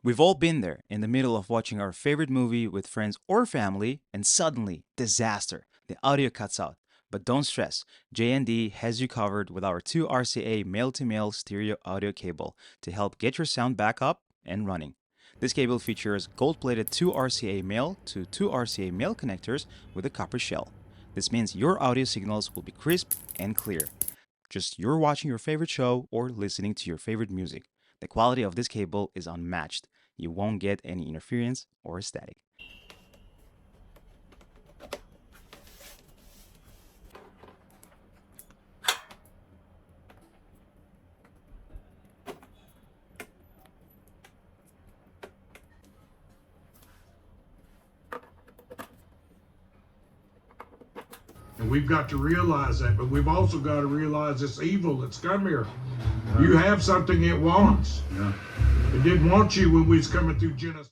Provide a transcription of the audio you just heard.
We've all been there, in the middle of watching our favorite movie with friends or family, and suddenly, disaster, the audio cuts out. But don't stress, J&D has you covered with our 2RCA male-to-male stereo audio cable to help get your sound back up and running. This cable features gold-plated 2RCA male to 2RCA male connectors with a copper shell. This means your audio signals will be crisp and clear. Just you're watching your favorite show or listening to your favorite music. The quality of this cable is unmatched. You won't get any interference or static. And we've got to realize that, but we've also got to realize this evil that's come here. You have something it wants. Yeah. It didn't want you when we was coming through Genesis.